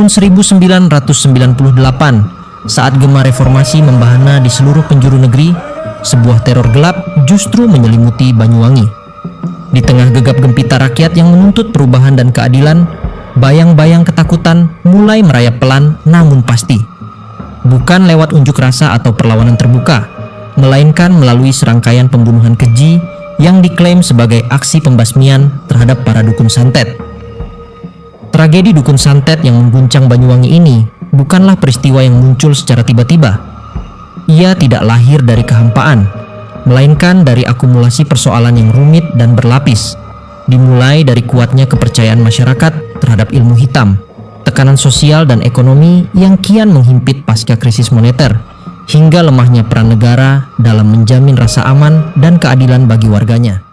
Tahun 1998, saat gema reformasi membahana di seluruh penjuru negeri, sebuah teror gelap justru menyelimuti Banyuwangi. Di tengah gegap gempita rakyat yang menuntut perubahan dan keadilan, bayang-bayang ketakutan mulai merayap pelan namun pasti. Bukan lewat unjuk rasa atau perlawanan terbuka, melainkan melalui serangkaian pembunuhan keji yang diklaim sebagai aksi pembasmian terhadap para dukun santet. Tragedi dukun santet yang mengguncang Banyuwangi ini bukanlah peristiwa yang muncul secara tiba-tiba. Ia tidak lahir dari kehampaan, melainkan dari akumulasi persoalan yang rumit dan berlapis. Dimulai dari kuatnya kepercayaan masyarakat terhadap ilmu hitam, tekanan sosial dan ekonomi yang kian menghimpit pasca krisis moneter, hingga lemahnya peran negara dalam menjamin rasa aman dan keadilan bagi warganya.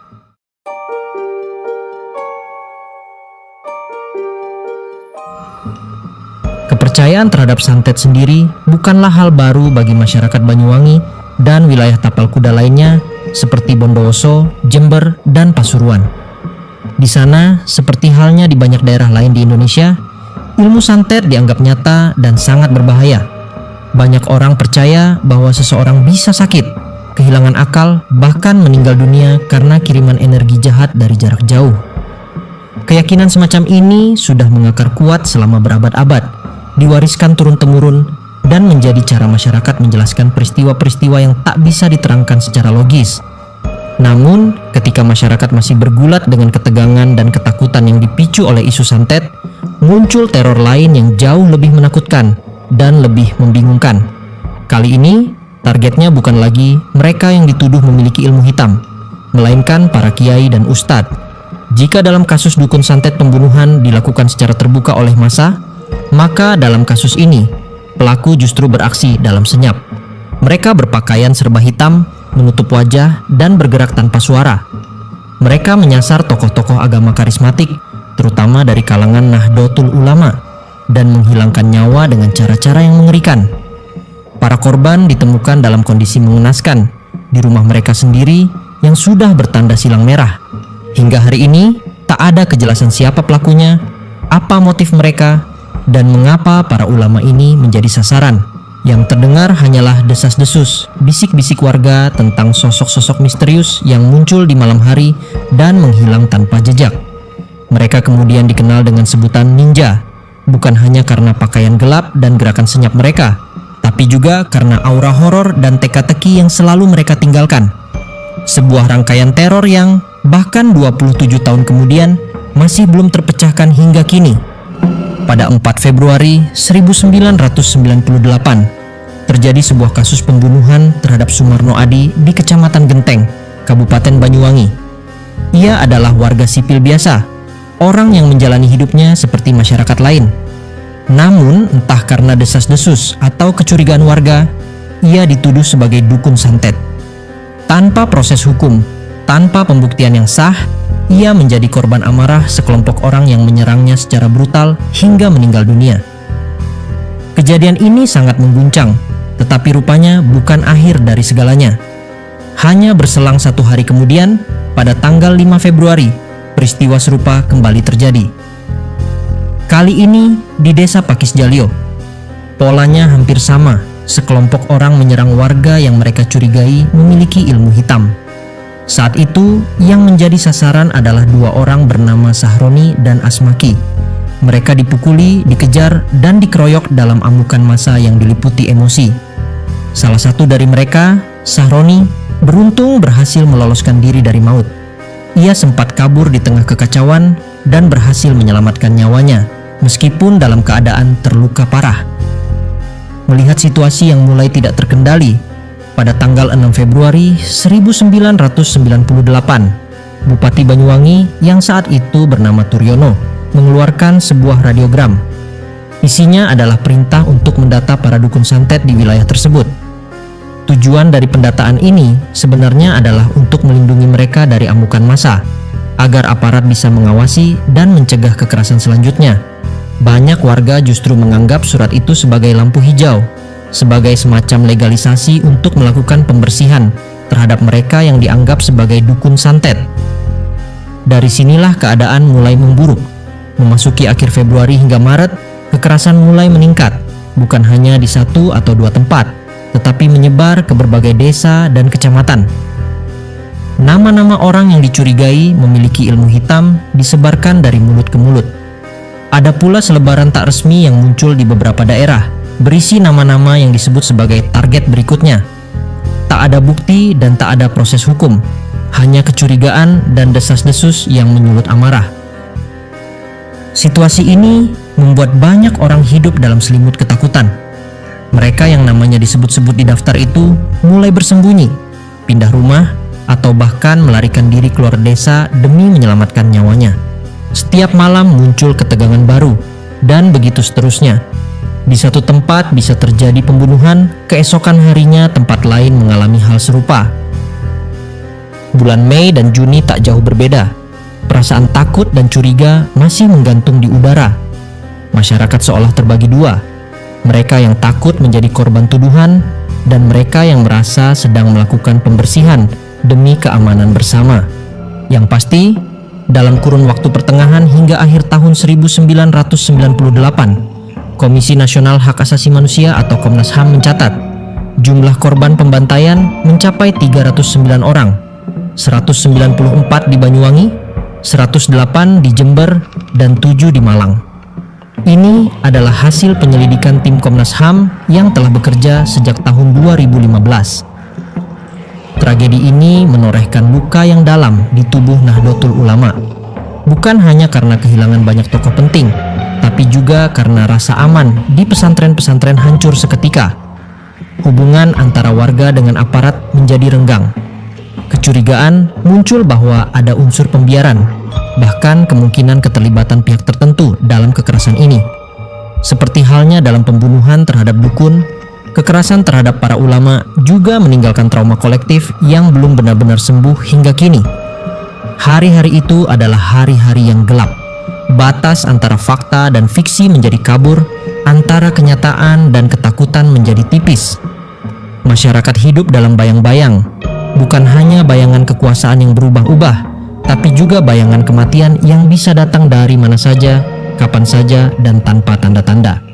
Kepercayaan terhadap santet sendiri bukanlah hal baru bagi masyarakat Banyuwangi dan wilayah tapal kuda lainnya seperti Bondowoso, Jember, dan Pasuruan. Di sana, seperti halnya di banyak daerah lain di Indonesia, ilmu santet dianggap nyata dan sangat berbahaya. Banyak orang percaya bahwa seseorang bisa sakit, kehilangan akal, bahkan meninggal dunia karena kiriman energi jahat dari jarak jauh. Keyakinan semacam ini sudah mengakar kuat selama berabad-abad, diwariskan turun-temurun, dan menjadi cara masyarakat menjelaskan peristiwa-peristiwa yang tak bisa diterangkan secara logis. Namun, ketika masyarakat masih bergulat dengan ketegangan dan ketakutan yang dipicu oleh isu santet, muncul teror lain yang jauh lebih menakutkan dan lebih membingungkan. Kali ini, targetnya bukan lagi mereka yang dituduh memiliki ilmu hitam, melainkan para kiai dan ustadz. Jika dalam kasus dukun santet pembunuhan dilakukan secara terbuka oleh massa, maka dalam kasus ini, pelaku justru beraksi dalam senyap. Mereka berpakaian serba hitam, menutup wajah, dan bergerak tanpa suara. Mereka menyasar tokoh-tokoh agama karismatik, terutama dari kalangan Nahdlatul Ulama, dan menghilangkan nyawa dengan cara-cara yang mengerikan. Para korban ditemukan dalam kondisi mengenaskan, di rumah mereka sendiri yang sudah bertanda silang merah. Hingga hari ini, tak ada kejelasan siapa pelakunya, apa motif mereka, dan mengapa para ulama ini menjadi sasaran. Yang terdengar hanyalah desas-desus, bisik-bisik warga tentang sosok-sosok misterius yang muncul di malam hari dan menghilang tanpa jejak. Mereka kemudian dikenal dengan sebutan ninja, bukan hanya karena pakaian gelap dan gerakan senyap mereka, tapi juga karena aura horor dan teka-teki yang selalu mereka tinggalkan. Sebuah rangkaian teror yang bahkan 27 tahun kemudian masih belum terpecahkan hingga kini. Pada 4 Februari 1998, terjadi sebuah kasus pembunuhan terhadap Sumarno Adi di Kecamatan Genteng, Kabupaten Banyuwangi. Ia adalah warga sipil biasa, orang yang menjalani hidupnya seperti masyarakat lain. Namun, entah karena desas-desus atau kecurigaan warga, ia dituduh sebagai dukun santet. Tanpa proses hukum, tanpa pembuktian yang sah, ia menjadi korban amarah sekelompok orang yang menyerangnya secara brutal hingga meninggal dunia. Kejadian ini sangat mengguncang, tetapi rupanya bukan akhir dari segalanya. Hanya berselang 1 hari kemudian, pada tanggal 5 Februari, peristiwa serupa kembali terjadi. Kali ini di desa Pakis Jalio. Polanya hampir sama, sekelompok orang menyerang warga yang mereka curigai memiliki ilmu hitam. Saat itu, yang menjadi sasaran adalah 2 orang bernama Sahroni dan Asmaki. Mereka dipukuli, dikejar, dan dikeroyok dalam amukan massa yang diliputi emosi. Salah satu dari mereka, Sahroni, beruntung berhasil meloloskan diri dari maut. Ia sempat kabur di tengah kekacauan dan berhasil menyelamatkan nyawanya, meskipun dalam keadaan terluka parah. Melihat situasi yang mulai tidak terkendali, pada tanggal 6 Februari 1998, Bupati Banyuwangi yang saat itu bernama Turyono mengeluarkan sebuah radiogram. Isinya adalah perintah untuk mendata para dukun santet di wilayah tersebut. Tujuan dari pendataan ini sebenarnya adalah untuk melindungi mereka dari amukan massa, agar aparat bisa mengawasi dan mencegah kekerasan selanjutnya. Banyak warga justru menganggap surat itu sebagai lampu hijau, sebagai semacam legalisasi untuk melakukan pembersihan terhadap mereka yang dianggap sebagai dukun santet. Dari sinilah keadaan mulai memburuk. Memasuki akhir Februari hingga Maret, kekerasan mulai meningkat, bukan hanya di satu atau dua tempat, tetapi menyebar ke berbagai desa dan kecamatan. Nama-nama orang yang dicurigai memiliki ilmu hitam disebarkan dari mulut ke mulut. Ada pula selebaran tak resmi yang muncul di beberapa daerah, berisi nama-nama yang disebut sebagai target berikutnya. Tak ada bukti dan tak ada proses hukum, hanya kecurigaan dan desas-desus yang menyulut amarah. Situasi ini membuat banyak orang hidup dalam selimut ketakutan. Mereka yang namanya disebut-sebut di daftar itu mulai bersembunyi, pindah rumah, atau bahkan melarikan diri keluar desa demi menyelamatkan nyawanya. Setiap malam muncul ketegangan baru, dan begitu seterusnya. Di satu tempat bisa terjadi pembunuhan, keesokan harinya tempat lain mengalami hal serupa. Bulan Mei dan Juni tak jauh berbeda. Perasaan takut dan curiga masih menggantung di udara. Masyarakat seolah terbagi dua. Mereka yang takut menjadi korban tuduhan, dan mereka yang merasa sedang melakukan pembersihan demi keamanan bersama. Yang pasti, dalam kurun waktu pertengahan hingga akhir tahun 1998, Komisi Nasional Hak Asasi Manusia atau Komnas HAM mencatat jumlah korban pembantaian mencapai 309 orang, 194 di Banyuwangi, 108 di Jember, dan 7 di Malang. Ini adalah hasil penyelidikan tim Komnas HAM yang telah bekerja sejak tahun 2015. Tragedi ini menorehkan luka yang dalam di tubuh Nahdlatul Ulama. Bukan hanya karena kehilangan banyak tokoh penting, tapi juga karena rasa aman di pesantren-pesantren hancur seketika. Hubungan antara warga dengan aparat menjadi renggang. Kecurigaan muncul bahwa ada unsur pembiaran, bahkan kemungkinan keterlibatan pihak tertentu dalam kekerasan ini. Seperti halnya dalam pembunuhan terhadap dukun, kekerasan terhadap para ulama juga meninggalkan trauma kolektif yang belum benar-benar sembuh hingga kini. Hari-hari itu adalah hari-hari yang gelap. Batas antara fakta dan fiksi menjadi kabur, antara kenyataan dan ketakutan menjadi tipis. Masyarakat hidup dalam bayang-bayang, bukan hanya bayangan kekuasaan yang berubah-ubah, tapi juga bayangan kematian yang bisa datang dari mana saja, kapan saja, dan tanpa tanda-tanda.